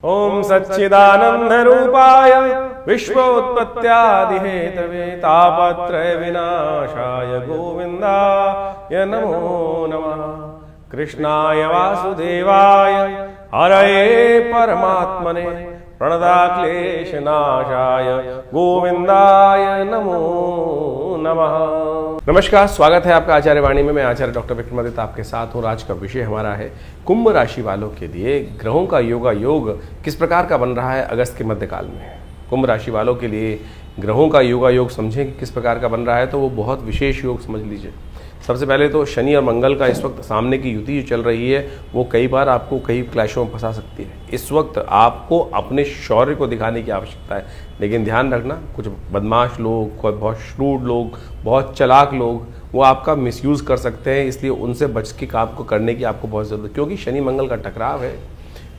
ओम सच्चिदानंद रूपाय विश्वोत्पत्त्यादिहेतवे तापत्रय विनाशाय गोविंदाय नमो नमः। कृष्णाय वासुदेवाय हरये परमात्मने प्रणताक्लेशनाशाय गोविंदाय नमो नमः। नमस्कार, स्वागत है आपका आचार्य वाणी में। मैं आचार्य डॉक्टर विक्रमादित्य आपके साथ हूँ। आज का विषय हमारा है कुंभ राशि वालों के लिए ग्रहों का योग किस प्रकार का बन रहा है अगस्त के मध्यकाल में। कुंभ राशि वालों के लिए ग्रहों का योग समझें कि किस प्रकार का बन रहा है, तो वो बहुत विशेष योग समझ लीजिए। सबसे पहले तो शनि और मंगल का इस वक्त सामने की युति जो चल रही है वो कई बार आपको कई क्लैशों में फंसा सकती है। इस वक्त आपको अपने शौर्य को दिखाने की आवश्यकता है, लेकिन ध्यान रखना कुछ बदमाश लोग, कोई बहुत श्रूड लोग, बहुत चालाक लोग वो आपका मिसयूज़ कर सकते हैं। इसलिए उनसे बच के काम को करने की आपको बहुत ज़रूरत है, क्योंकि शनि मंगल का टकराव है।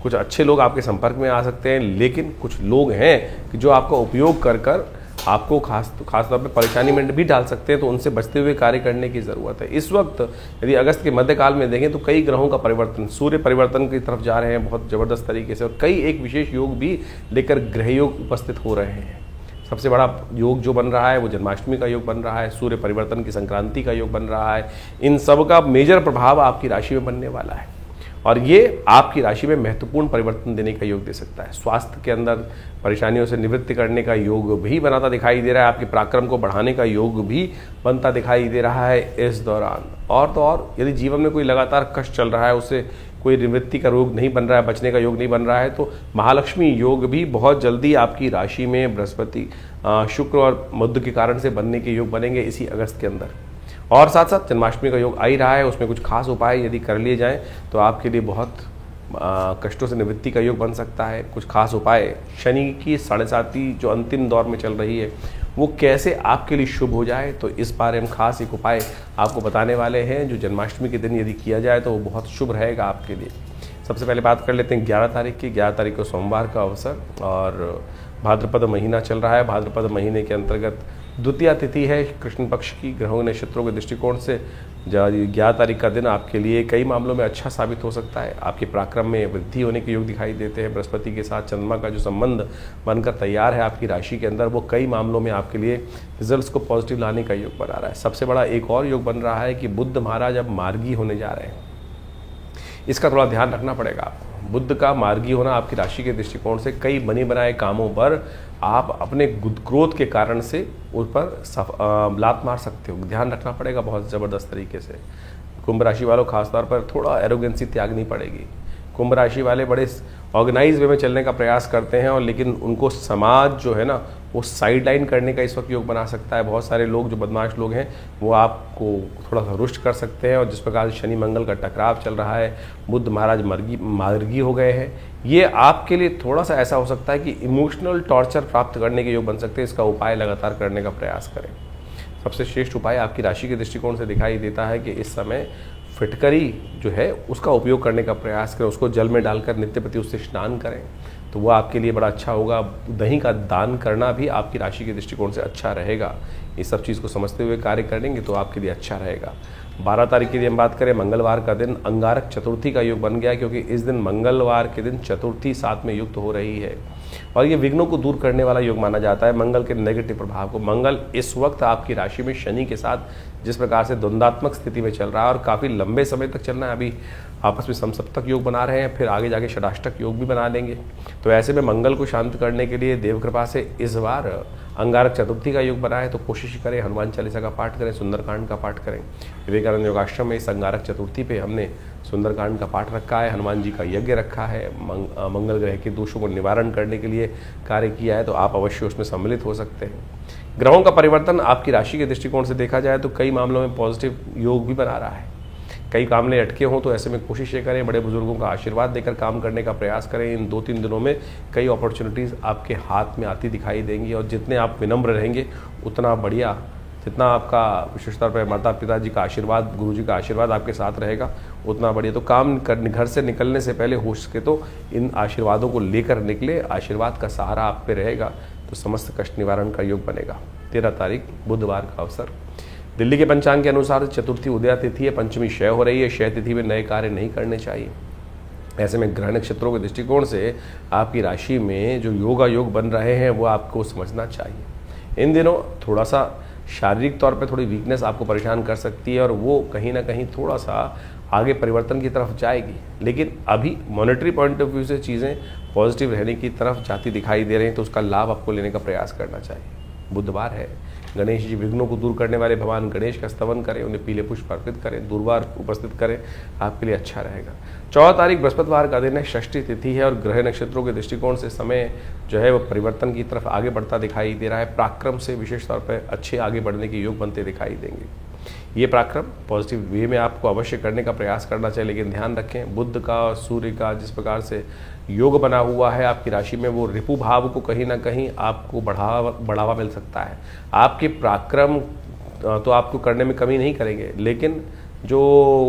कुछ अच्छे लोग आपके संपर्क में आ सकते हैं, लेकिन कुछ लोग हैं कि जो आपका उपयोग कर आपको खास तौर पे परेशानी में भी डाल सकते हैं, तो उनसे बचते हुए कार्य करने की ज़रूरत है। इस वक्त यदि अगस्त के मध्यकाल में देखें तो कई ग्रहों का परिवर्तन, सूर्य परिवर्तन की तरफ जा रहे हैं बहुत ज़बरदस्त तरीके से, और कई एक विशेष योग भी लेकर ग्रह योग उपस्थित हो रहे हैं। सबसे बड़ा योग जो बन रहा है वो जन्माष्टमी का योग बन रहा है, सूर्य परिवर्तन की संक्रांति का योग बन रहा है। इन सब का मेजर प्रभाव आपकी राशि में बनने वाला है और ये आपकी राशि में महत्वपूर्ण परिवर्तन देने का योग दे सकता है। स्वास्थ्य के अंदर परेशानियों से निवृत्ति करने का योग भी बनाता दिखाई दे रहा है। आपके पराक्रम को बढ़ाने का योग भी बनता दिखाई दे रहा है इस दौरान। और तो और यदि जीवन में कोई लगातार कष्ट चल रहा है, उससे कोई निवृत्ति का योग नहीं बन रहा है, बचने का योग नहीं बन रहा है, तो महालक्ष्मी योग भी बहुत जल्दी आपकी राशि में बृहस्पति, शुक्र और बुध के कारण से बनने के योग बनेंगे इसी अगस्त के अंदर। और साथ साथ जन्माष्टमी का योग आ ही रहा है, उसमें कुछ खास उपाय यदि कर लिए जाएं तो आपके लिए बहुत कष्टों से निवृत्ति का योग बन सकता है। कुछ खास उपाय शनि की 7.5 जो अंतिम दौर में चल रही है वो कैसे आपके लिए शुभ हो जाए, तो इस बारे में खास एक उपाय आपको बताने वाले हैं जो जन्माष्टमी के दिन यदि किया जाए तो वो बहुत शुभ रहेगा आपके लिए। सबसे पहले बात कर लेते हैं 11 तारीख की। 11 तारीख को सोमवार का अवसर और भाद्रपद महीना चल रहा है। भाद्रपद महीने के अंतर्गत द्वितीया तिथि है कृष्ण पक्ष की। ग्रहों नक्षत्रों के दृष्टिकोण से 11 तारीख का दिन आपके लिए कई मामलों में अच्छा साबित हो सकता है। आपके पराक्रम में वृद्धि होने के योग दिखाई देते हैं। बृहस्पति के साथ चंद्रमा का जो संबंध बनकर तैयार है आपकी राशि के अंदर, वो कई मामलों में आपके लिए रिजल्ट्स को पॉजिटिव लाने का योग बना रहा है। सबसे बड़ा एक और योग बन रहा है कि बुध महाराज अब मार्गी होने जा रहे हैं। इसका थोड़ा ध्यान रखना पड़ेगा आपको। बुध का मार्गी होना आपकी राशि के दृष्टिकोण से कई बने बनाए कामों पर आप अपने क्रोध के कारण से उस पर लात मार सकते हो। ध्यान रखना पड़ेगा बहुत ज़बरदस्त तरीके से। कुंभ राशि वालों खासतौर पर थोड़ा एरोगेंसी त्यागनी पड़ेगी। कुंभ राशि वाले बड़े ऑर्गेनाइज वे में चलने का प्रयास करते हैं, और लेकिन उनको समाज जो है ना वो साइड लाइन करने का इस वक्त योग बना सकता है। बहुत सारे लोग जो बदमाश लोग हैं वो आपको थोड़ा सा रुष्ट कर सकते हैं, और जिस प्रकार शनि मंगल का टकराव चल रहा है, बुध महाराज मार्गी हो गए हैं, ये आपके लिए थोड़ा सा ऐसा हो सकता है कि इमोशनल टॉर्चर प्राप्त करने के योग बन सकते हैं। इसका उपाय लगातार करने का प्रयास करें। सबसे श्रेष्ठ उपाय आपकी राशि के दृष्टिकोण से दिखाई देता है कि इस समय फिटकरी जो है उसका उपयोग करने का प्रयास करें। उसको जल में डालकर नित्य प्रति उससे स्नान करें तो वो आपके लिए बड़ा अच्छा होगा। दही का दान करना भी आपकी राशि के दृष्टिकोण से अच्छा रहेगा। इस सब चीज़ को समझते हुए कार्य करेंगे तो आपके लिए अच्छा रहेगा। 12 तारीख की हम बात करें, मंगलवार का दिन अंगारक चतुर्थी का योग बन गया, क्योंकि इस दिन मंगलवार के दिन चतुर्थी साथ में युक्त हो रही है और ये विघ्नों को दूर करने वाला योग माना जाता है। मंगल के नेगेटिव प्रभाव को, मंगल इस वक्त आपकी राशि में शनि के साथ जिस प्रकार से द्वंद्वात्मक स्थिति में चल रहा है और काफ़ी लंबे समय तक चलना है, अभी आपस में समसप्तक योग बना रहे हैं, फिर आगे जाके षडाष्टक योग भी बना लेंगे। तो ऐसे में मंगल को शांत करने के लिए देव कृपा से इस बार अंगारक चतुर्थी का योग बना है, तो कोशिश करें हनुमान चालीसा का पाठ करें, सुंदरकांड का पाठ करें। विवेकानंद योगाश्रम में इस अंगारक चतुर्थी पे हमने सुंदरकांड का पाठ रखा है, हनुमान जी का यज्ञ रखा है, मंगल ग्रह के दोषों को निवारण करने के लिए कार्य किया है, तो आप अवश्य उसमें सम्मिलित हो सकते हैं। ग्रहों का परिवर्तन आपकी राशि के दृष्टिकोण से देखा जाए तो कई मामलों में पॉजिटिव योग भी बना रहा है। कई मामले अटके हों तो ऐसे में कोशिश ये करें बड़े बुजुर्गों का आशीर्वाद देकर काम करने का प्रयास करें। इन 2-3 दिनों में कई अपॉर्चुनिटीज़ आपके हाथ में आती दिखाई देंगी, और जितने आप विनम्र रहेंगे उतना बढ़िया। जितना आपका विशेष तौर पर माता पिता जी का आशीर्वाद, गुरु जी का आशीर्वाद आपके साथ रहेगा उतना बढ़िया। तो काम करने, घर से निकलने से पहले हो सके तो इन आशीर्वादों को लेकर निकले। आशीर्वाद का सहारा आप पे रहेगा तो समस्त कष्ट निवारण का योग बनेगा। 13 तारीख बुधवार का अवसर। दिल्ली के पंचांग के अनुसार चतुर्थी उदया तिथि है, पंचमी क्षय हो रही है। क्षय तिथि में नए कार्य नहीं करने चाहिए। ऐसे में ग्रह नक्षत्रों के दृष्टिकोण से आपकी राशि में जो योगा योग बन रहे हैं वो आपको समझना चाहिए। इन दिनों थोड़ा सा शारीरिक तौर पे थोड़ी वीकनेस आपको परेशान कर सकती है और वो कहीं ना कहीं थोड़ा सा आगे परिवर्तन की तरफ जाएगी, लेकिन अभी मॉनेटरी पॉइंट ऑफ व्यू से चीज़ें पॉजिटिव रहने की तरफ जाती दिखाई दे रही हैं, तो उसका लाभ आपको लेने का प्रयास करना चाहिए। बुधवार है, गणेश जी विघ्नों को दूर करने वाले भगवान गणेश का स्तवन करें, उन्हें पीले पुष्प अर्पित करें, दुर्वार उपस्थित करें, आपके लिए अच्छा रहेगा। 14 तारीख बृहस्पतिवार का दिन है, षष्ठी तिथि है और ग्रह नक्षत्रों के दृष्टिकोण से समय जो है वो परिवर्तन की तरफ आगे बढ़ता दिखाई दे रहा है। पराक्रम से विशेष तौर पर अच्छे आगे बढ़ने के योग बनते दिखाई देंगे। ये पराक्रम पॉजिटिव वे में आपको अवश्य करने का प्रयास करना चाहिए, लेकिन ध्यान रखें बुध का और सूर्य का जिस प्रकार से योग बना हुआ है आपकी राशि में, वो रिपु भाव को कहीं ना कहीं आपको बढ़ावा मिल सकता है। आपके पराक्रम तो आपको करने में कमी नहीं करेंगे, लेकिन जो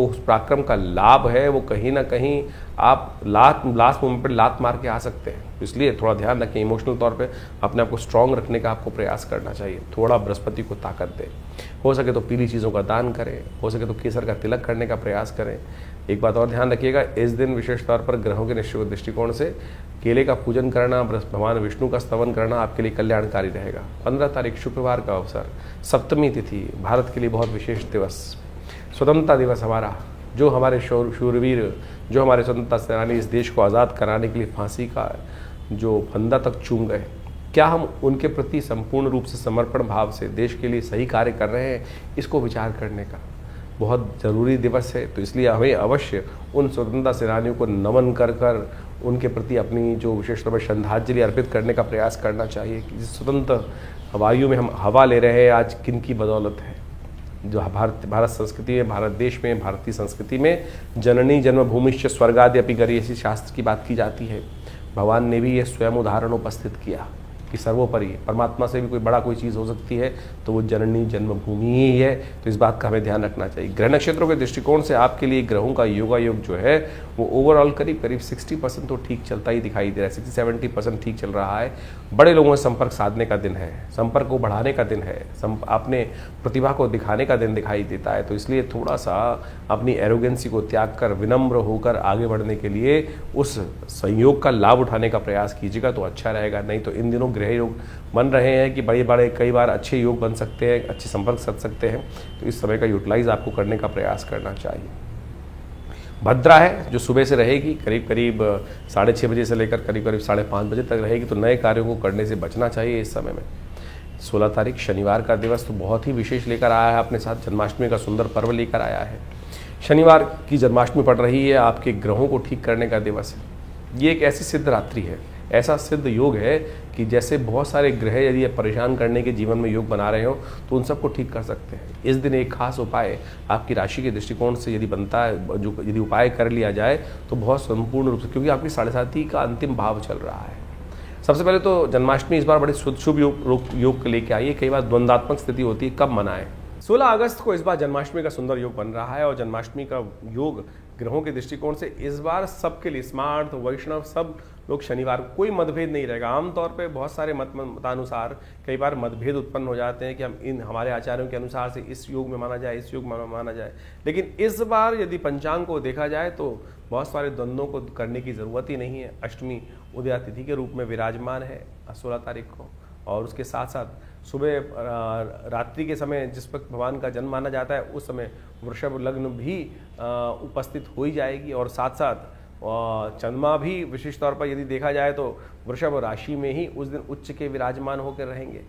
उस पराक्रम का लाभ है वो कहीं ना कहीं आप लास्ट मोमेंट पर लात मार के आ सकते हैं। इसलिए थोड़ा ध्यान रखें, इमोशनल तौर पे अपने आप को स्ट्रांग रखने का आपको प्रयास करना चाहिए। थोड़ा बृहस्पति को ताकत दें, हो सके तो पीली चीज़ों का दान करें, हो सके तो केसर का तिलक करने का प्रयास करें। एक बात और ध्यान रखिएगा, इस दिन विशेष तौर पर ग्रहों के दृष्टिकोण से केले का पूजन करना, भगवान विष्णु का स्तवन करना आपके लिए कल्याणकारी रहेगा। 15 तारीख शुक्रवार का अवसर, सप्तमी तिथि, भारत के लिए बहुत विशेष दिवस, स्वतंत्रता दिवस हमारा, जो हमारे शूरवीर, जो हमारे स्वतंत्रता सेनानी इस देश को आज़ाद कराने के लिए फांसी का जो फंदा तक चूम गए, क्या हम उनके प्रति संपूर्ण रूप से समर्पण भाव से देश के लिए सही कार्य कर रहे हैं, इसको विचार करने का बहुत ज़रूरी दिवस है। तो इसलिए हमें अवश्य उन स्वतंत्रता सेनानियों को नमन कर उनके प्रति अपनी जो विशेष तौर पर श्रद्धांजलि अर्पित करने का प्रयास करना चाहिए कि जिस स्वतंत्र वायु में हम हवा ले रहे हैं आज किन की बदौलत है। जो भारत संस्कृति में, भारत देश में, भारतीय संस्कृति में जननी जन्मभूमिश्च स्वर्गादि अपि गरीयसी, ऐसी शास्त्र की बात की जाती है। भगवान ने भी ये स्वयं उदाहरण उपस्थित किया कि सर्वोपरि परमात्मा से भी कोई बड़ा कोई चीज़ हो सकती है तो वो जननी जन्मभूमि ही है। तो इस बात का हमें ध्यान रखना चाहिए। ग्रह नक्षत्रों के दृष्टिकोण से आपके लिए ग्रहों का योगा योग जो है वो ओवरऑल करीब 60% तो ठीक चलता ही दिखाई दे रहा है, 60-70% ठीक चल रहा है। बड़े लोगों से संपर्क साधने का दिन है, संपर्क को बढ़ाने का दिन है, अपने प्रतिभा को दिखाने का दिन दिखाई देता है। तो इसलिए थोड़ा सा अपनी एरोगेंसी को त्याग कर विनम्र होकर आगे बढ़ने के लिए उस संयोग का लाभ उठाने का प्रयास कीजिएगा तो अच्छा रहेगा। नहीं तो इन दिनों ग्रह योग बन रहे हैं कि बड़े कई बार अच्छे योग बन सकते हैं, अच्छे संपर्क सध सकते हैं, तो इस समय का यूटिलाइज आपको करने का प्रयास करना चाहिए। भद्रा है जो सुबह से रहेगी, करीब 6:30 बजे से लेकर करीब 5:30 बजे तक रहेगी, तो नए कार्यों को करने से बचना चाहिए इस समय में। 16 तारीख शनिवार का दिवस तो बहुत ही विशेष लेकर आया है अपने साथ, जन्माष्टमी का सुंदर पर्व लेकर आया है। शनिवार की जन्माष्टमी पड़ रही है, आपके ग्रहों को ठीक करने का दिवस है। ये एक ऐसी सिद्ध रात्रि है, ऐसा सिद्ध योग है कि जैसे बहुत सारे ग्रह यदि परेशान करने के जीवन में योग बना रहे हो तो उन सबको ठीक कर सकते हैं। इस दिन एक खास उपाय आपकी राशि के दृष्टिकोण से यदि बनता है, जो यदि उपाय कर लिया जाए तो बहुत संपूर्ण रूप से, क्योंकि आपकी 7.5 का अंतिम भाव चल रहा है। सबसे पहले तो जन्माष्टमी इस बार बड़े शुभ योग लेके आई है। कई बार द्वंद्वात्मक स्थिति होती है कब मनाएं। 16 अगस्त को इस बार जन्माष्टमी का सुंदर योग बन रहा है और जन्माष्टमी का योग ग्रहों के दृष्टिकोण से इस बार सबके लिए, स्मार्ट वैष्णव सब लोग शनिवार को कोई मतभेद नहीं रहेगा। आमतौर पे बहुत सारे मतानुसार कई बार मतभेद उत्पन्न हो जाते हैं कि हम हमारे आचार्यों के अनुसार से इस योग में माना जाए, इस योग में माना जाए, लेकिन इस बार यदि पंचांग को देखा जाए तो बहुत सारे द्वंद्वों को करने की ज़रूरत ही नहीं है। अष्टमी उदया तिथि के रूप में विराजमान है 16 तारीख को, और उसके साथ साथ सुबह रात्रि के समय जिस वक्त भगवान का जन्म माना जाता है उस समय वृषभ लग्न भी उपस्थित हो ही जाएगी, और साथ साथ चंद्रमा भी विशेष तौर पर यदि देखा जाए तो वृषभ राशि में ही उस दिन उच्च के विराजमान होकर रहेंगे।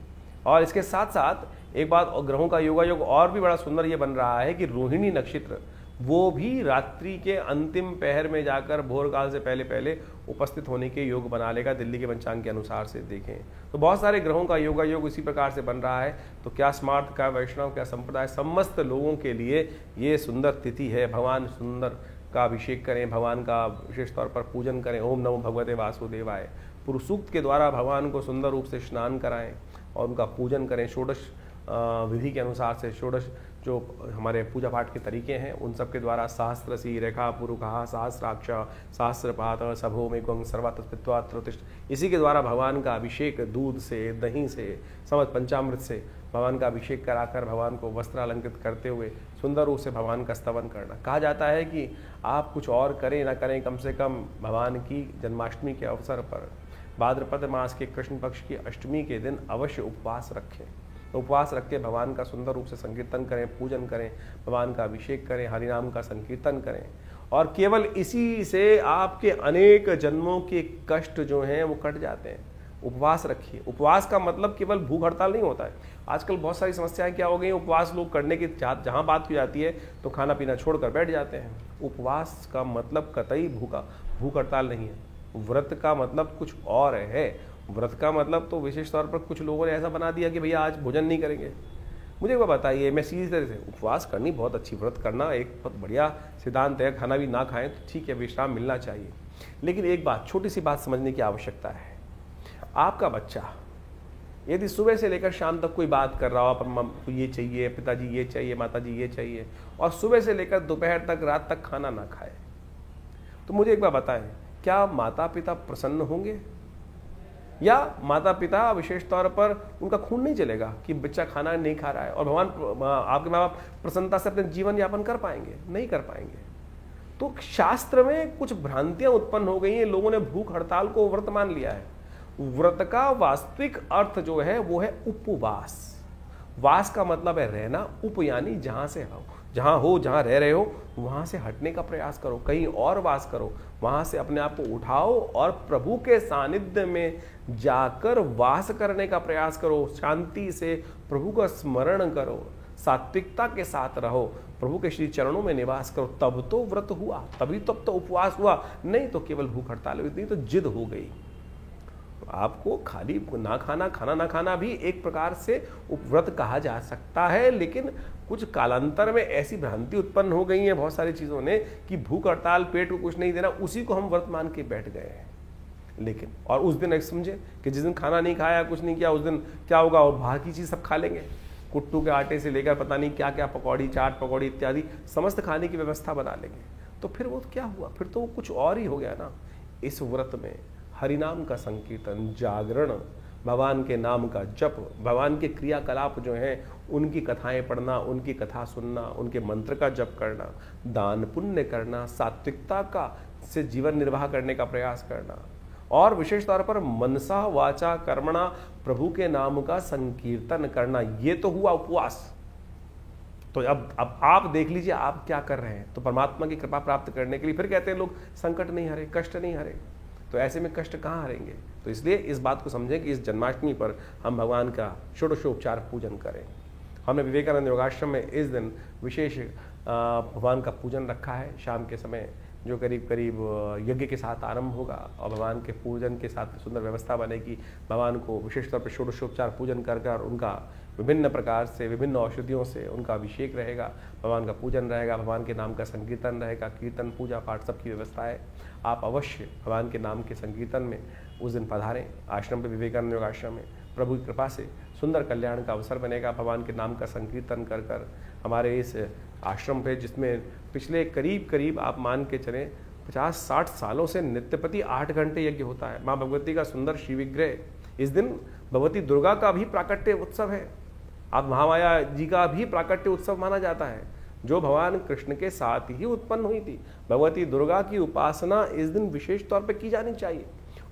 और इसके साथ साथ एक बात ग्रहों का योगा योग और भी बड़ा सुंदर ये बन रहा है कि रोहिणी नक्षत्र वो भी रात्रि के अंतिम पहर में जाकर भोर काल से पहले उपस्थित होने के योग बना लेगा, दिल्ली के पंचांग के अनुसार से देखें तो बहुत सारे ग्रहों का योगा योग इसी प्रकार से बन रहा है। तो क्या स्मार्ट, क्या वैष्णव, क्या संप्रदाय, समस्त लोगों के लिए ये सुंदर तिथि है। भगवान सुंदर का अभिषेक करें, भगवान का विशेष तौर पर पूजन करें। ओम नमो भगवते वासुदेवाय पुरुष सूक्त के द्वारा भगवान को सुंदर रूप से स्नान कराएं और उनका पूजन करें। षोडश विधि के अनुसार से षोडश जो हमारे पूजा पाठ के तरीके हैं उन सब के द्वारा सहस्रसी रेखा पुरुखा सहस्राक्ष सहस्रपात सभोमेकं सर्वातस्पित्वा त्रोतिष्ठ, इसी के द्वारा भगवान का अभिषेक दूध से, दही से, समस्त पंचामृत से भगवान का अभिषेक कराकर भगवान को वस्त्र अलंकृत करते हुए सुंदर रूप से भगवान का स्तवन करना। कहा जाता है कि आप कुछ और करें ना करें, कम से कम भगवान की जन्माष्टमी के अवसर पर भाद्रपद मास के कृष्ण पक्ष की अष्टमी के दिन अवश्य उपवास रखें। उपवास रख के भगवान का सुंदर रूप से संकीर्तन करें, पूजन करें, भगवान का अभिषेक करें, हरिनाम का संकीर्तन करें, और केवल इसी से आपके अनेक जन्मों के कष्ट जो हैं वो कट जाते हैं। उपवास रखिए। उपवास का मतलब केवल भूख हड़ताल नहीं होता है। आजकल बहुत सारी समस्याएं क्या हो गई, उपवास लोग करने की जहाँ बात की जाती है तो खाना पीना छोड़कर बैठ जाते हैं। उपवास का मतलब कतई भूख हड़ताल नहीं है। व्रत का मतलब कुछ और है। व्रत का मतलब तो विशेष तौर पर कुछ लोगों ने ऐसा बना दिया कि भैया आज भोजन नहीं करेंगे। मुझे वो बताइए, मैं सीधी तरह से उपवास करनी बहुत अच्छी, व्रत करना एक बहुत बढ़िया सिद्धांत है, खाना भी ना खाएं तो ठीक है, विश्राम मिलना चाहिए। लेकिन एक बात, छोटी सी बात समझने की आवश्यकता है। आपका बच्चा यदि सुबह से लेकर शाम तक कोई बात कर रहा हो, पर ये चाहिए, पिताजी ये चाहिए, माताजी ये चाहिए, और सुबह से लेकर दोपहर तक, रात तक खाना ना खाए, तो मुझे एक बार बताएं, क्या माता पिता प्रसन्न होंगे? या माता पिता विशेष तौर पर उनका खून नहीं चलेगा कि बच्चा खाना नहीं खा रहा है, और भगवान आपके माँ बाप प्रसन्नता से अपने जीवन यापन कर पाएंगे? नहीं कर पाएंगे। तो शास्त्र में कुछ भ्रांतियां उत्पन्न हो गई हैं। लोगों ने भूख हड़ताल को व्रत मान लिया है। व्रत का वास्तविक अर्थ जो है वो है उपवास। वास का मतलब है रहना, उप यानी जहां से हो, जहां रह रहे हो वहां से हटने का प्रयास करो, कहीं और वास करो, वहां से अपने आप को उठाओ और प्रभु के सानिध्य में जाकर वास करने का प्रयास करो। शांति से प्रभु का स्मरण करो, सात्विकता के साथ रहो, प्रभु के श्री चरणों में निवास करो, तब तो व्रत हुआ, तभी तब तो उपवास हुआ। नहीं तो केवल भूख हड़ताल हुई, नहीं तो जिद हो गई। आपको खाली खाना ना खाना भी एक प्रकार से उपव्रत कहा जा सकता है, लेकिन कुछ कालांतर में ऐसी भ्रांति उत्पन्न हो गई है बहुत सारी चीज़ों ने कि भूख हड़ताल, पेट को कुछ नहीं देना, उसी को हम व्रत मान के बैठ गए हैं। लेकिन और उस दिन एक समझे कि जिस दिन खाना नहीं खाया, कुछ नहीं किया, उस दिन क्या होगा, और बाहर की चीज़ सब खा लेंगे। कुट्टू के आटे से लेकर पता नहीं क्या क्या, पकौड़ी, चाट पकौड़ी इत्यादि समस्त खाने की व्यवस्था बना लेंगे। तो फिर वो क्या हुआ, फिर तो वो कुछ और ही हो गया ना। इस व्रत में हरिनाम का संकीर्तन, जागरण, भगवान के नाम का जप, भगवान के क्रियाकलाप जो हैं उनकी कथाएं पढ़ना, उनकी कथा सुनना, उनके मंत्र का जप करना, दान पुण्य करना, सात्विकता का से जीवन निर्वाह करने का प्रयास करना, और विशेष तौर पर मनसा वाचा कर्मणा प्रभु के नाम का संकीर्तन करना, ये तो हुआ उपवास। तो अब आप देख लीजिए आप क्या कर रहे हैं। तो परमात्मा की कृपा प्राप्त करने के लिए फिर कहते हैं लोग संकट नहीं हरे, कष्ट नहीं हरे। तो ऐसे में कष्ट कहाँ हरेंगे? तो इसलिए इस बात को समझें कि इस जन्माष्टमी पर हम भगवान का षोडशोपचार पूजन करें। हमने विवेकानंद योगाश्रम में इस दिन विशेष भगवान का पूजन रखा है। शाम के समय जो करीब करीब यज्ञ के साथ आरंभ होगा और भगवान के पूजन के साथ सुंदर व्यवस्था बनेगी। भगवान को विशेष तौर पर षोडशोपचार पूजन कर उनका विभिन्न प्रकार से, विभिन्न औषधियों से उनका अभिषेक रहेगा, भगवान का पूजन रहेगा, भगवान के नाम का संकीर्तन रहेगा, कीर्तन, पूजा पाठ सबकी व्यवस्था है। आप अवश्य भगवान के नाम के संकीर्तन में उस दिन पधारें। आश्रम पे, विवेकानंद योग आश्रम में प्रभु की कृपा से सुंदर कल्याण का अवसर बनेगा। भगवान के नाम का संकीर्तन कर हमारे इस आश्रम पे, जिसमें पिछले करीब आप मान के चलें 50-60 सालों से नित्यपति 8 घंटे यज्ञ होता है। माँ भगवती का सुंदर श्री विग्रह, इस दिन भगवती दुर्गा का भी प्राकट्य उत्सव है। आप महामाया जी का भी प्राकट्य उत्सव माना जाता है, जो भगवान कृष्ण के साथ ही उत्पन्न हुई थी। भगवती दुर्गा की उपासना इस दिन विशेष तौर पर की जानी चाहिए,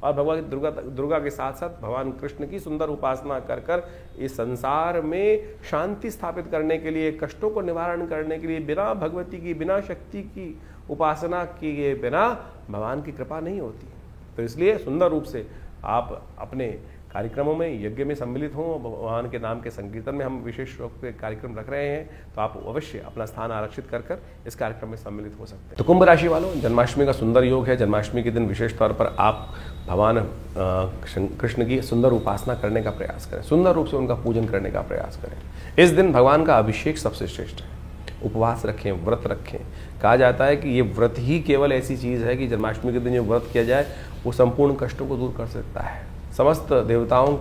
और भगवती दुर्गा के साथ साथ भगवान कृष्ण की सुंदर उपासना कर इस संसार में शांति स्थापित करने के लिए, कष्टों को निवारण करने के लिए, बिना भगवती की, बिना शक्ति की उपासना किए बिना भगवान की कृपा नहीं होती। तो इसलिए सुंदर रूप से आप अपने कार्यक्रमों में, यज्ञ में सम्मिलित हों। भगवान के नाम के संकीर्तन में हम विशेष रूप से कार्यक्रम रख रहे हैं, तो आप अवश्य अपना स्थान आरक्षित कर इस कार्यक्रम में सम्मिलित हो सकते हैं। तो कुंभ राशि वालों, जन्माष्टमी का सुंदर योग है। जन्माष्टमी के दिन विशेष तौर पर आप भगवान कृष्ण की सुंदर उपासना करने का प्रयास करें, सुंदर रूप से उनका पूजन करने का प्रयास करें। इस दिन भगवान का अभिषेक सबसे श्रेष्ठ है। उपवास रखें, व्रत रखें। कहा जाता है कि ये व्रत ही केवल ऐसी चीज़ है कि जन्माष्टमी के दिन जो व्रत किया जाए वो संपूर्ण कष्टों को दूर कर सकता है। समस्त देवताओं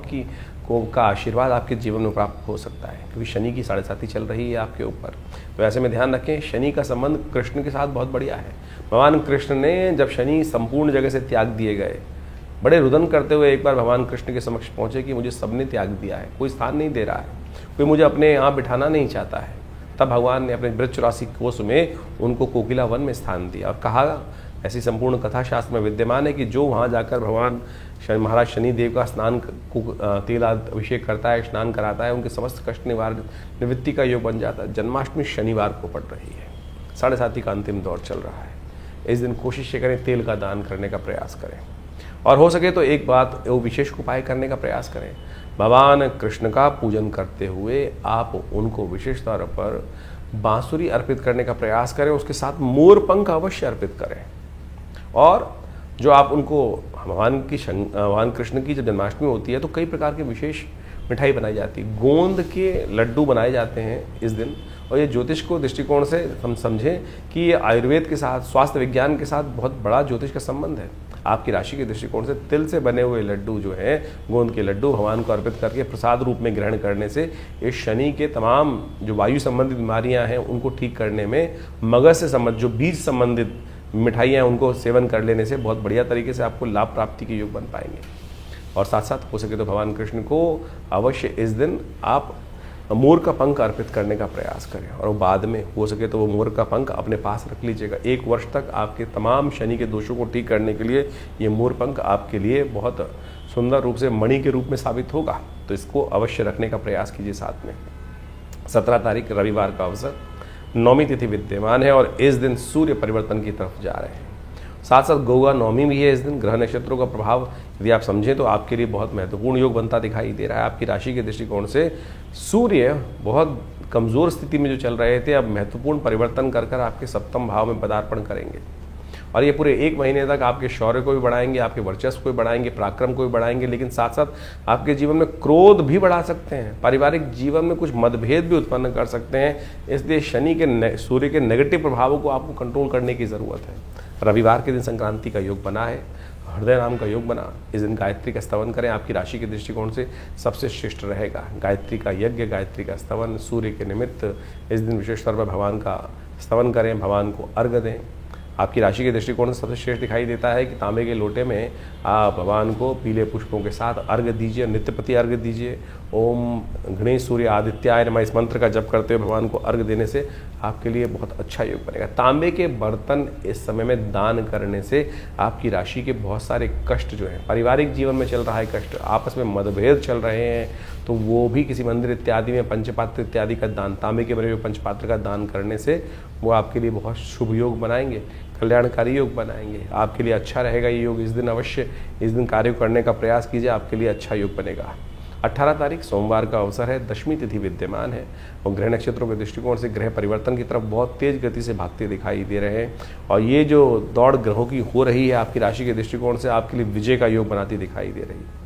को का आशीर्वाद आपके जीवन में प्राप्त हो सकता है, क्योंकि शनि की 7.5 चल रही है आपके ऊपर। तो ऐसे में ध्यान रखें, शनि का संबंध कृष्ण के साथ बहुत बढ़िया है। भगवान कृष्ण ने जब शनि संपूर्ण जगह से त्याग दिए गए, बड़े रुदन करते हुए एक बार भगवान कृष्ण के समक्ष पहुंचे कि मुझे सबने त्याग दिया है, कोई स्थान नहीं दे रहा है, कोई मुझे अपने यहाँ बिठाना नहीं चाहता है। तब भगवान ने अपने ब्रज 84 कोस में उनको कोकिला वन में स्थान दिया और कहा, ऐसी संपूर्ण कथा शास्त्र में विद्यमान है कि जो वहाँ जाकर भगवान महाराज शनिदेव का स्नान तेल अभिषेक करता है, स्नान कराता है, उनके समस्त कष्ट निवृत्ति का योग बन जाता है। जन्माष्टमी शनिवार को पड़ रही है, 7.5 का अंतिम दौर चल रहा है। इस दिन कोशिश करें तेल का दान करने का प्रयास करें, और हो सके तो एक बात वो विशेष उपाय करने का प्रयास करें। भगवान कृष्ण का पूजन करते हुए आप उनको विशेष तौर पर बांसुरी अर्पित करने का प्रयास करें, उसके साथ मोर पंख अवश्य अर्पित करें। और जो आप उनको भगवान कृष्ण की जब जन्माष्टमी होती है तो कई प्रकार के विशेष मिठाई बनाई जाती है, गोंद के लड्डू बनाए जाते हैं इस दिन। और ये ज्योतिष को दृष्टिकोण से हम समझें कि ये आयुर्वेद के साथ, स्वास्थ्य विज्ञान के साथ बहुत बड़ा ज्योतिष का संबंध है। आपकी राशि के दृष्टिकोण से तिल से बने हुए लड्डू जो है, गोंद के लड्डू, भगवान को अर्पित करके प्रसाद रूप में ग्रहण करने से इस शनि के तमाम जो वायु संबंधित बीमारियां हैं उनको ठीक करने में, मगज से संबंधित जो बीज संबंधित मिठाइयाँ उनको सेवन कर लेने से बहुत बढ़िया तरीके से आपको लाभ प्राप्ति के योग बन पाएंगे। और साथ साथ हो सके तो भगवान कृष्ण को अवश्य इस दिन आप मोर का पंख अर्पित करने का प्रयास करें, और बाद में हो सके तो वो मोर का पंख अपने पास रख लीजिएगा। 1 वर्ष तक आपके तमाम शनि के दोषों को ठीक करने के लिए ये मोर पंख आपके लिए बहुत सुंदर रूप से मणि के रूप में साबित होगा। तो इसको अवश्य रखने का प्रयास कीजिए साथ में। 17 तारीख रविवार का अवसर, 9वीं तिथि विद्यमान है और इस दिन सूर्य परिवर्तन की तरफ जा रहे हैं। साथ साथ गौगा नवमी भी है इस दिन। ग्रह नक्षत्रों का प्रभाव यदि आप समझें तो आपके लिए बहुत महत्वपूर्ण योग बनता दिखाई दे रहा है। आपकी राशि के दृष्टिकोण से सूर्य बहुत कमज़ोर स्थिति में जो चल रहे थे, अब महत्वपूर्ण परिवर्तन कर कर आपके 7वें भाव में पदार्पण करेंगे, और ये पूरे 1 महीने तक आपके शौर्य को भी बढ़ाएंगे, आपके वर्चस्व को भी बढ़ाएंगे, पराक्रम को भी बढ़ाएंगे, लेकिन साथ साथ आपके जीवन में क्रोध भी बढ़ा सकते हैं, पारिवारिक जीवन में कुछ मतभेद भी उत्पन्न कर सकते हैं। इसलिए शनि के सूर्य के नेगेटिव प्रभावों को आपको कंट्रोल करने की ज़रूरत है। रविवार के दिन संक्रांति का योग बना है, हृदय नाम का योग बना। इस दिन गायत्री का स्तवन करें, आपकी राशि के दृष्टिकोण से सबसे श्रेष्ठ रहेगा। गायत्री का यज्ञ, गायत्री का स्तवन, सूर्य के निमित्त इस दिन विशेष तौर पर भगवान का स्तवन करें, भगवान को अर्घ्य दें। आपकी राशि के दृष्टिकोण से सबसे श्रेष्ठ दिखाई देता है कि तांबे के लोटे में आप भगवान को पीले पुष्पों के साथ अर्घ्य दीजिए, नित्यपति अर्घ्य दीजिए। ओम गणेश सूर्य आदित्याय नमः इस मंत्र का जप करते हुए भगवान को अर्घ्य देने से आपके लिए बहुत अच्छा योग बनेगा। तांबे के बर्तन इस समय में दान करने से आपकी राशि के बहुत सारे कष्ट जो हैं, पारिवारिक जीवन में चल रहा है कष्ट, आपस में मतभेद चल रहे हैं, तो वो भी किसी मंदिर इत्यादि में पंचपात्र इत्यादि का दान, तांबे के बने हुए पंचपात्र का दान करने से वो आपके लिए बहुत शुभ योग बनाएंगे, कल्याणकारी योग बनाएंगे। आपके लिए अच्छा रहेगा ये योग। इस दिन अवश्य इस दिन कार्य करने का प्रयास कीजिए, आपके लिए अच्छा योग बनेगा। 18 तारीख सोमवार का अवसर है, 10वीं तिथि विद्यमान है और ग्रह नक्षत्रों के दृष्टिकोण से ग्रह परिवर्तन की तरफ बहुत तेज गति से भागते दिखाई दे रहे हैं। और ये जो दौड़ ग्रहों की हो रही है आपकी राशि के दृष्टिकोण से आपके लिए विजय का योग बनाती दिखाई दे रही है।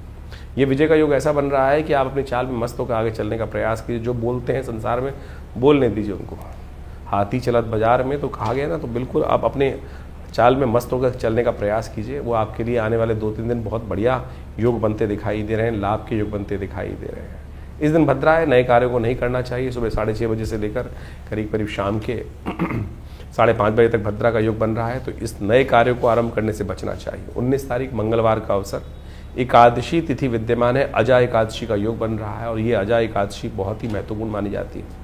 ये विजय का योग ऐसा बन रहा है कि आप अपनी चाल में मस्त होकर आगे चलने का प्रयास कीजिए। जो बोलते हैं संसार में बोलने दीजिए उनको। हाथी चलत बाजार में तो कहा गया ना, तो बिल्कुल आप अपने चाल में मस्त होकर चलने का प्रयास कीजिए। वो आपके लिए आने वाले 2-3 दिन बहुत बढ़िया योग बनते दिखाई दे रहे हैं, लाभ के योग बनते दिखाई दे रहे हैं। इस दिन भद्रा है, नए कार्यों को नहीं करना चाहिए। सुबह 6:30 बजे से लेकर करीब शाम के 5:30 बजे तक भद्रा का योग बन रहा है, तो इस नए कार्यों को आरंभ करने से बचना चाहिए। 19 तारीख मंगलवार का अवसर, एकादशी तिथि विद्यमान है, अजा एकादशी का योग बन रहा है और ये अजा एकादशी बहुत ही महत्वपूर्ण मानी जाती है।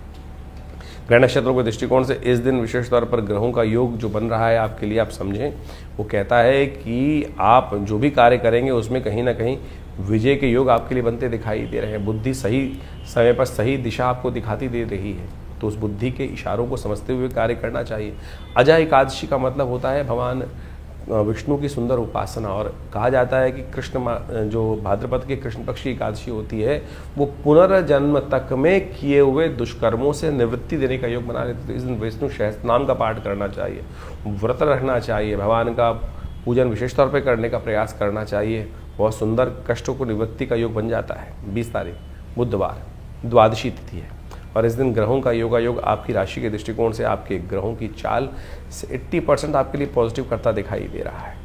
ग्रह नक्षत्रों के दृष्टिकोण से इस दिन विशेष तौर पर ग्रहों का योग जो बन रहा है आपके लिए, आप समझें, वो कहता है कि आप जो भी कार्य करेंगे उसमें कहीं ना कहीं विजय के योग आपके लिए बनते दिखाई दे रहे हैं। बुद्धि सही समय पर सही दिशा आपको दिखाती दे रही है, तो उस बुद्धि के इशारों को समझते हुए कार्य करना चाहिए। अजा एकादशी का मतलब होता है भगवान विष्णु की सुंदर उपासना, और कहा जाता है कि कृष्ण जो भाद्रपद के कृष्ण पक्ष की एकादशी होती है वो पुनर्जन्म तक में किए हुए दुष्कर्मों से निवृत्ति देने का योग बना लेते। तो इस दिन विष्णु सहस्त्रनाम का पाठ करना चाहिए, व्रत रखना चाहिए, भगवान का पूजन विशेष तौर पर करने का प्रयास करना चाहिए। बहुत सुंदर कष्टों को निवृत्ति का योग बन जाता है। 20 तारीख बुधवार, द्वादशी तिथि है और इस दिन ग्रहों का योग आपकी राशि के दृष्टिकोण से आपके ग्रहों की चाल से 80% आपके लिए पॉजिटिव करता दिखाई दे रहा है।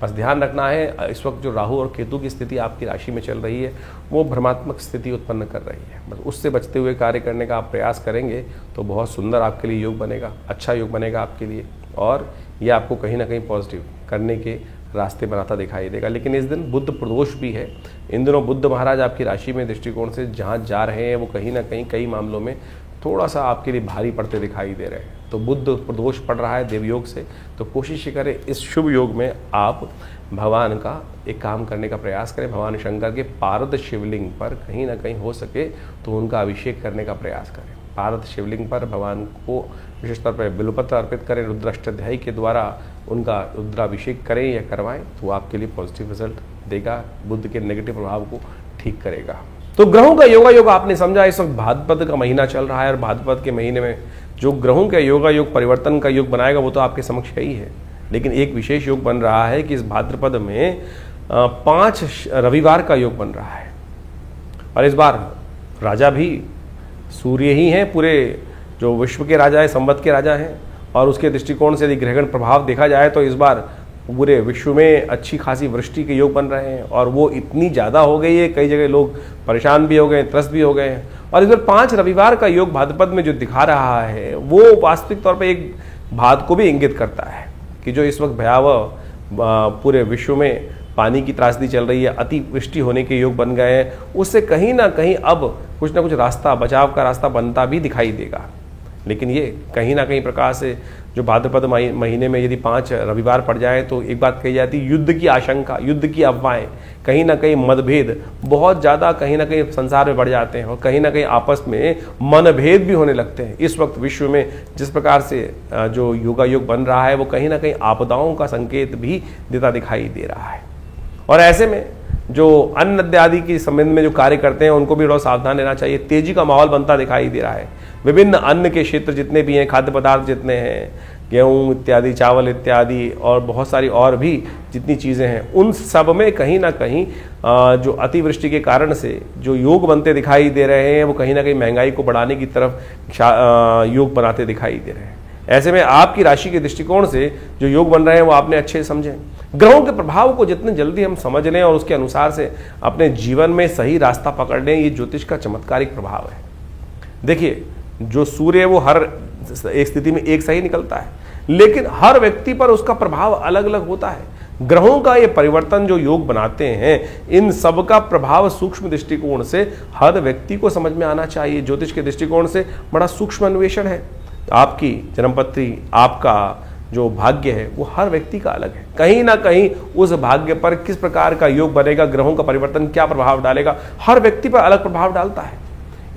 बस ध्यान रखना है, इस वक्त जो राहु और केतु की स्थिति आपकी राशि में चल रही है वो भ्रमात्मक स्थिति उत्पन्न कर रही है। बस उससे बचते हुए कार्य करने का आप प्रयास करेंगे तो बहुत सुंदर आपके लिए योग बनेगा, अच्छा योग बनेगा आपके लिए, और ये आपको कहीं ना कहीं पॉजिटिव करने के रास्ते बनाता दिखाई देगा। लेकिन इस दिन बुध प्रदोष भी है। इन दिनों बुध महाराज आपकी राशि में दृष्टिकोण से जहाँ जा रहे हैं वो कहीं ना कहीं कई मामलों में थोड़ा सा आपके लिए भारी पड़ते दिखाई दे रहे हैं। तो बुध प्रदोष पड़ रहा है देवयोग से, तो कोशिश करें इस शुभ योग में आप भगवान का एक काम करने का प्रयास करें। भगवान शंकर के पारद शिवलिंग पर कहीं ना कहीं हो सके तो उनका अभिषेक करने का प्रयास करें। पारद शिवलिंग पर भगवान को विशेष तौर पर बिल्वपत्र अर्पित करें, रुद्राष्टाध्यायी के द्वारा उनका रुद्राभिषेक करें या करवाएं तो आपके लिए पॉजिटिव रिजल्ट देगा, बुध के नेगेटिव प्रभाव को ठीक करेगा। तो ग्रहों का योगा योग आपने समझा। इस वक्त भाद्रपद का महीना चल रहा है और भाद्रपद के महीने में जो ग्रहों का योगा योग परिवर्तन का योग बनाएगा वो तो आपके समक्ष ही है, लेकिन एक विशेष योग बन रहा है कि इस भाद्रपद में 5 रविवार का योग बन रहा है। और इस बार राजा भी सूर्य ही हैं, पूरे जो विश्व के राजा है, संवत के राजा हैं, और उसके दृष्टिकोण से यदि ग्रहण प्रभाव देखा जाए तो इस बार पूरे विश्व में अच्छी खासी वृष्टि के योग बन रहे हैं, और वो इतनी ज़्यादा हो गई है कई जगह लोग परेशान भी हो गए, त्रस्त भी हो गए हैं। और इस बार 5 रविवार का योग भाद्रपद में जो दिखा रहा है वो वास्तविक तौर पर एक बात को भी इंगित करता है कि जो इस वक्त भयावह पूरे विश्व में पानी की त्रासदी चल रही है, अतिवृष्टि होने के योग बन गए हैं, उससे कहीं ना कहीं अब कुछ ना कुछ रास्ता, बचाव का रास्ता बनता भी दिखाई देगा। लेकिन ये कहीं ना कहीं प्रकार से जो भाद्रपद महीने में यदि 5 रविवार पड़ जाए तो एक बात कही जाती है, युद्ध की आशंका, युद्ध की अफवाहें, कहीं ना कहीं मतभेद बहुत ज़्यादा कहीं ना कहीं संसार में बढ़ जाते हैं और कहीं ना कहीं आपस में मनभेद भी होने लगते हैं। इस वक्त विश्व में जिस प्रकार से जो योगा योग बन रहा है वो कहीं ना कहीं आपदाओं का संकेत भी देता दिखाई दे रहा है। और ऐसे में जो अन्न इत्यादि के संबंध में जो कार्य करते हैं उनको भी थोड़ा सावधान रहना चाहिए। तेजी का माहौल बनता दिखाई दे रहा है। विभिन्न अन्न के क्षेत्र जितने भी हैं, खाद्य पदार्थ जितने हैं, गेहूँ इत्यादि, चावल इत्यादि और बहुत सारी और भी जितनी चीज़ें हैं, उन सब में कहीं ना कहीं जो अतिवृष्टि के कारण से जो योग बनते दिखाई दे रहे हैं वो कहीं ना कहीं महंगाई को बढ़ाने की तरफ योग बनाते दिखाई दे रहे हैं। ऐसे में आपकी राशि के दृष्टिकोण से जो योग बन रहे हैं वो आपने अच्छे समझें। ग्रहों के प्रभाव को जितने जल्दी हम समझ लें और उसके अनुसार से अपने जीवन में सही रास्ता पकड़ लें, ये ज्योतिष का चमत्कारिक प्रभाव है। देखिए, जो सूर्य है वो हर एक स्थिति में एक सही निकलता है, लेकिन हर व्यक्ति पर उसका प्रभाव अलग अलग होता है। ग्रहों का ये परिवर्तन जो योग बनाते हैं, इन सब का प्रभाव सूक्ष्म दृष्टिकोण से हर व्यक्ति को समझ में आना चाहिए। ज्योतिष के दृष्टिकोण से बड़ा सूक्ष्म अन्वेषण है। आपकी जन्मपत्री, आपका जो भाग्य है वो हर व्यक्ति का अलग है। कहीं ना कहीं उस भाग्य पर किस प्रकार का योग बनेगा, ग्रहों का परिवर्तन क्या प्रभाव डालेगा, हर व्यक्ति पर अलग प्रभाव डालता है।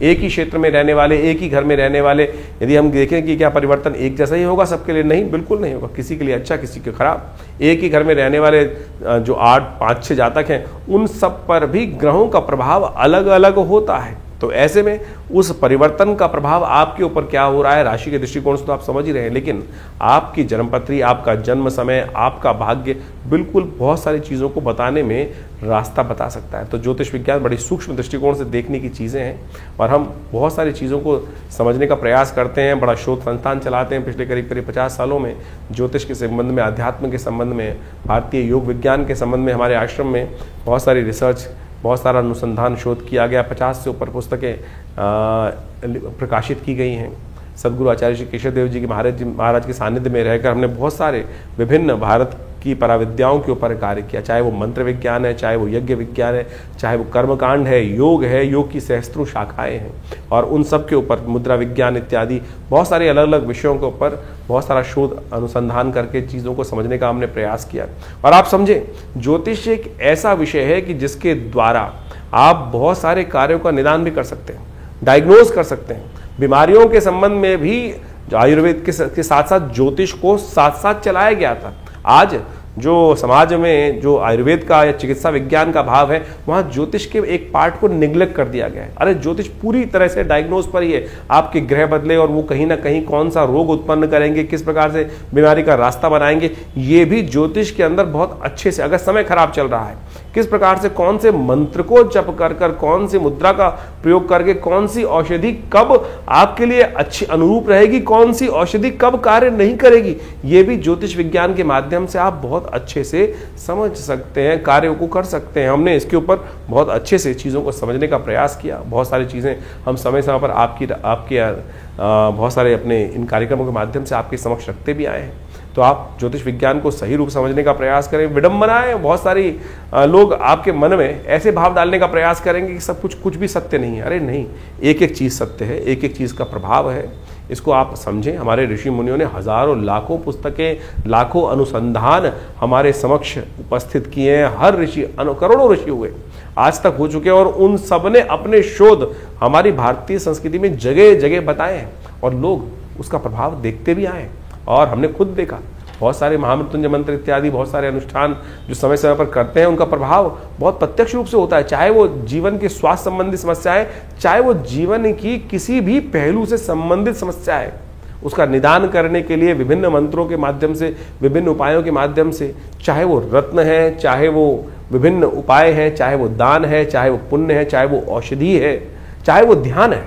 एक ही क्षेत्र में रहने वाले, एक ही घर में रहने वाले, यदि हम देखें कि क्या परिवर्तन एक जैसा ही होगा सबके लिए, नहीं, बिल्कुल नहीं होगा। किसी के लिए अच्छा, किसी के खराब। एक ही घर में रहने वाले जो 8, 5, 6 जातक हैं, उन सब पर भी ग्रहों का प्रभाव अलग अलग होता है। तो ऐसे में उस परिवर्तन का प्रभाव आपके ऊपर क्या हो रहा है, राशि के दृष्टिकोण से तो आप समझ ही रहे हैं, लेकिन आपकी जन्मपत्री, आपका जन्म समय, आपका भाग्य बिल्कुल बहुत सारी चीज़ों को बताने में रास्ता बता सकता है। तो ज्योतिष विज्ञान बड़ी सूक्ष्म दृष्टिकोण से देखने की चीज़ें हैं और हम बहुत सारी चीज़ों को समझने का प्रयास करते हैं। बड़ा शोध संस्थान चलाते हैं पिछले करीब 50 सालों में। ज्योतिष के संबंध में, अध्यात्म के संबंध में, भारतीय योग विज्ञान के संबंध में हमारे आश्रम में बहुत सारी रिसर्च, बहुत सारा अनुसंधान, शोध किया गया। 50 से ऊपर पुस्तकें प्रकाशित की गई हैं। सदगुरु आचार्य श्री केशव देव जी के महाराज के सानिध्य में रहकर हमने बहुत सारे विभिन्न भारत की पराविद्याओं के ऊपर कार्य किया, चाहे वो मंत्र विज्ञान है, चाहे वो यज्ञ विज्ञान है, चाहे वो कर्मकांड है, योग की सहस्त्रों शाखाएं हैं, और उन सब के ऊपर मुद्रा विज्ञान इत्यादि बहुत सारे अलग अलग विषयों के ऊपर बहुत सारा शोध अनुसंधान करके चीज़ों को समझने का हमने प्रयास किया। और आप समझें, ज्योतिष एक ऐसा विषय है कि जिसके द्वारा आप बहुत सारे कार्यों का निदान भी कर सकते हैं, डायग्नोज कर सकते हैं। बीमारियों के संबंध में भी जो आयुर्वेद के साथ साथ ज्योतिष को साथ साथ चलाया गया था। आज जो समाज में जो आयुर्वेद का या चिकित्सा विज्ञान का भाव है, वहाँ ज्योतिष के एक पार्ट को निग्लेक्ट कर दिया गया है। अरे ज्योतिष पूरी तरह से डायग्नोज पर ही है, आपके ग्रह बदले और वो कहीं ना कहीं कौन सा रोग उत्पन्न करेंगे, किस प्रकार से बीमारी का रास्ता बनाएंगे, ये भी ज्योतिष के अंदर बहुत अच्छे से, अगर समय खराब चल रहा है किस प्रकार से कौन से मंत्र को जप कर कर, कौन सी मुद्रा का प्रयोग करके कौन सी औषधि कब आपके लिए अच्छी अनुरूप रहेगी, कौन सी औषधि कब कार्य नहीं करेगी, ये भी ज्योतिष विज्ञान के माध्यम से आप बहुत अच्छे से समझ सकते हैं, कार्यों को कर सकते हैं। हमने इसके ऊपर बहुत अच्छे से चीज़ों को समझने का प्रयास किया। बहुत सारी चीज़ें हम समय समय पर आपके बहुत सारे अपने इन कार्यक्रमों के माध्यम से आपके समक्ष रखते भी आए हैं। तो आप ज्योतिष विज्ञान को सही रूप समझने का प्रयास करें। विडंबनाएं, बहुत सारी लोग आपके मन में ऐसे भाव डालने का प्रयास करेंगे कि सब कुछ भी सत्य नहीं है। अरे नहीं, एक एक चीज़ सत्य है, एक एक चीज़ का प्रभाव है, इसको आप समझें। हमारे ऋषि मुनियों ने हजारों लाखों पुस्तकें, लाखों अनुसंधान हमारे समक्ष उपस्थित किए हैं। हर ऋषि, करोड़ों ऋषि हुए आज तक हो चुके हैं, और उन सब ने अपने शोध हमारी भारतीय संस्कृति में जगह जगह बताए हैं, और लोग उसका प्रभाव देखते भी आए। और हमने खुद देखा, बहुत सारे महामृत्युंजय मंत्र इत्यादि बहुत सारे अनुष्ठान जो समय समय पर करते हैं, उनका प्रभाव बहुत प्रत्यक्ष रूप से होता है। चाहे वो जीवन के स्वास्थ्य संबंधी समस्याएं, चाहे वो जीवन की किसी भी पहलू से संबंधित समस्याएं, उसका निदान करने के लिए विभिन्न मंत्रों के माध्यम से, विभिन्न उपायों के माध्यम से, चाहे वो रत्न है, चाहे वो विभिन्न उपाय हैं, चाहे वो दान है, चाहे वो पुण्य है, चाहे वो औषधि है, चाहे वो ध्यान है,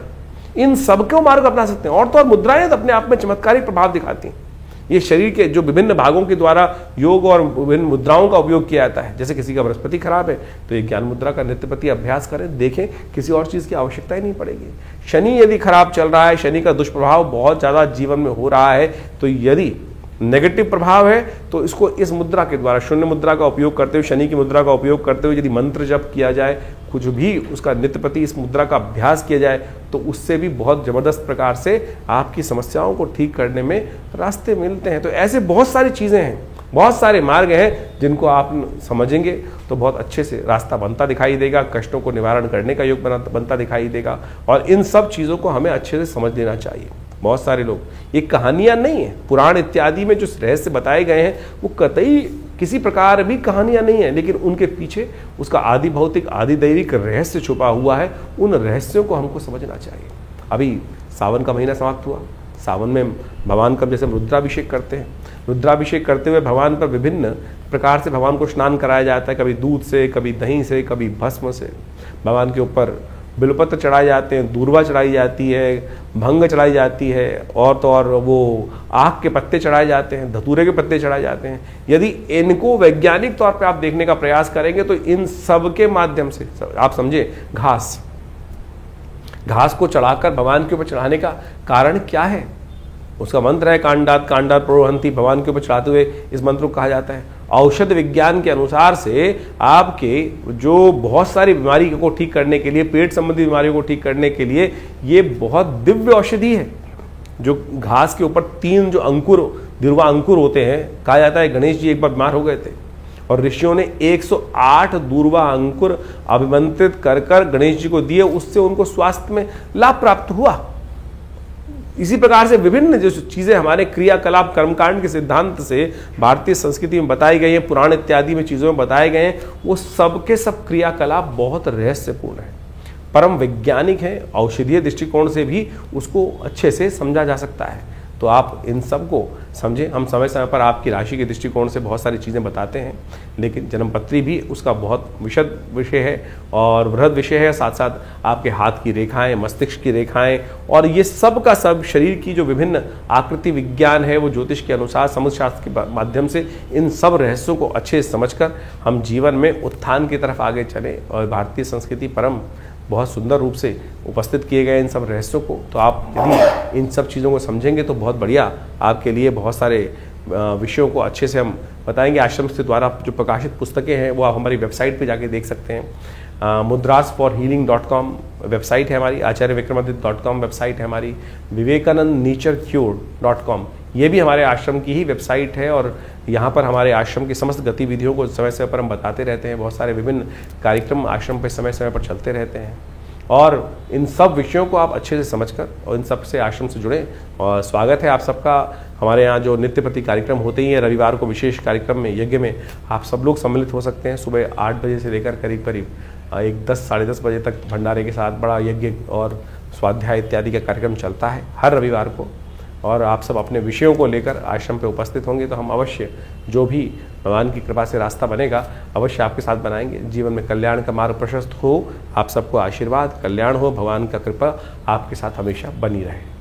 इन सबको मार्ग अपना सकते हैं। और तो और मुद्राएं तो अपने आप में चमत्कारिक प्रभाव दिखाती हैं। ये शरीर के जो विभिन्न भागों के द्वारा योग और विभिन्न मुद्राओं का उपयोग किया जाता है। जैसे किसी का बृहस्पति खराब है तो ये ज्ञान मुद्रा का नित्यप्रति अभ्यास करें, देखें, किसी और चीज़ की आवश्यकता ही नहीं पड़ेगी। शनि यदि खराब चल रहा है, शनि का दुष्प्रभाव बहुत ज़्यादा जीवन में हो रहा है, तो यदि नेगेटिव प्रभाव है तो इसको इस मुद्रा के द्वारा, शून्य मुद्रा का उपयोग करते हुए, शनि की मुद्रा का उपयोग करते हुए यदि मंत्र जप किया जाए, कुछ भी उसका नित्य प्रति इस मुद्रा का अभ्यास किया जाए, तो उससे भी बहुत जबरदस्त प्रकार से आपकी समस्याओं को ठीक करने में रास्ते मिलते हैं। तो ऐसे बहुत सारी चीज़ें हैं, बहुत सारे मार्ग हैं जिनको आप समझेंगे तो बहुत अच्छे से रास्ता बनता दिखाई देगा, कष्टों को निवारण करने का योग बनता दिखाई देगा। और इन सब चीज़ों को हमें अच्छे से समझ लेना चाहिए। बहुत सारे लोग, ये कहानियां नहीं है, पुराण इत्यादि में जो रहस्य बताए गए हैं वो कतई किसी प्रकार भी कहानियां नहीं है, लेकिन उनके पीछे उसका आदि भौतिक आदि दैविक रहस्य छुपा हुआ है। उन रहस्यों को हमको समझना चाहिए। अभी सावन का महीना समाप्त हुआ, सावन में भगवान का जैसे हम रुद्राभिषेक करते हैं, रुद्राभिषेक करते हुए भगवान पर विभिन्न प्रकार से भगवान को स्नान कराया जाता है, कभी दूध से, कभी दही से, कभी भस्म से। भगवान के ऊपर बिलपत्र चढ़ाए जाते हैं, दूर्वा चढ़ाई जाती है, भंग चढ़ाई जाती है, और तो और वो आक के पत्ते चढ़ाए जाते हैं, धतूरे के पत्ते चढ़ाए जाते हैं। यदि इनको वैज्ञानिक तौर पे आप देखने का प्रयास करेंगे तो इन सब के माध्यम से आप समझे, घास को चढ़ाकर भगवान के ऊपर चढ़ाने का कारण क्या है? उसका मंत्र है कांडात कांडात प्रोहंती। भगवान के ऊपर चढ़ाते हुए इस मंत्र को कहा जाता है। औषध विज्ञान के अनुसार से आपके जो बहुत सारी बीमारी को ठीक करने के लिए, पेट संबंधी बीमारियों को ठीक करने के लिए ये बहुत दिव्य औषधि है। जो घास के ऊपर 3 जो अंकुर, दिरवा अंकुर होते हैं, कहा जाता है गणेश जी एक बार बीमार हो गए थे और ऋषियों ने 108 दूर्वा अंकुर अभिमंत्रित कर कर गणेश जी को दिए, उससे उनको स्वास्थ्य में लाभ प्राप्त हुआ। इसी प्रकार से विभिन्न जो चीजें हमारे क्रियाकलाप कर्मकांड के सिद्धांत से भारतीय संस्कृति में बताई गई हैं, पुराण इत्यादि में चीजों में बताए गए हैं, वो सब के सब क्रियाकलाप बहुत रहस्यपूर्ण है, परम वैज्ञानिक है। औषधीय दृष्टिकोण से भी उसको अच्छे से समझा जा सकता है। तो आप इन सब को समझें। हम समय समय पर आपकी राशि के दृष्टिकोण से बहुत सारी चीज़ें बताते हैं, लेकिन जन्मपत्री भी उसका बहुत विशद विषय है और वृहद विषय है। साथ साथ आपके हाथ की रेखाएं, मस्तिष्क की रेखाएं और ये सब का सब शरीर की जो विभिन्न आकृति विज्ञान है, वो ज्योतिष के अनुसार समुद्र शास्त्र के माध्यम से इन सब रहस्यों को अच्छे से समझकर हम जीवन में उत्थान की तरफ आगे चले। और भारतीय संस्कृति परम बहुत सुंदर रूप से उपस्थित किए गए इन सब रहस्यों को, तो आप यदि इन सब चीज़ों को समझेंगे तो बहुत बढ़िया आपके लिए बहुत सारे विषयों को अच्छे से हम बताएंगे। आश्रम के द्वारा जो प्रकाशित पुस्तकें हैं वो आप हमारी वेबसाइट पे जाके देख सकते हैं। mudrasforhealing.com वेबसाइट है हमारी, acharyavikramadiत्य.com वेबसाइट है हमारी, vivekanandnaturecure.com ये भी हमारे आश्रम की ही वेबसाइट है। और यहाँ पर हमारे आश्रम की समस्त गतिविधियों को समय समय पर हम बताते रहते हैं। बहुत सारे विभिन्न कार्यक्रम आश्रम पर समय समय पर चलते रहते हैं और इन सब विषयों को आप अच्छे से समझकर और इन सब से आश्रम से जुड़े। और स्वागत है आप सबका हमारे यहाँ जो नित्य प्रति कार्यक्रम होते ही हैं। रविवार को विशेष कार्यक्रम में, यज्ञ में आप सब लोग सम्मिलित हो सकते हैं। सुबह 8 बजे से लेकर करीब करीब 10 साढ़े 10 बजे तक भंडारे के साथ बड़ा यज्ञ और स्वाध्याय इत्यादि का कार्यक्रम चलता है हर रविवार को। और आप सब अपने विषयों को लेकर आश्रम पे उपस्थित होंगे तो हम अवश्य जो भी भगवान की कृपा से रास्ता बनेगा अवश्य आपके साथ बनाएंगे। जीवन में कल्याण का मार्ग प्रशस्त हो, आप सबको आशीर्वाद, कल्याण हो, भगवान का कृपा आपके साथ हमेशा बनी रहे।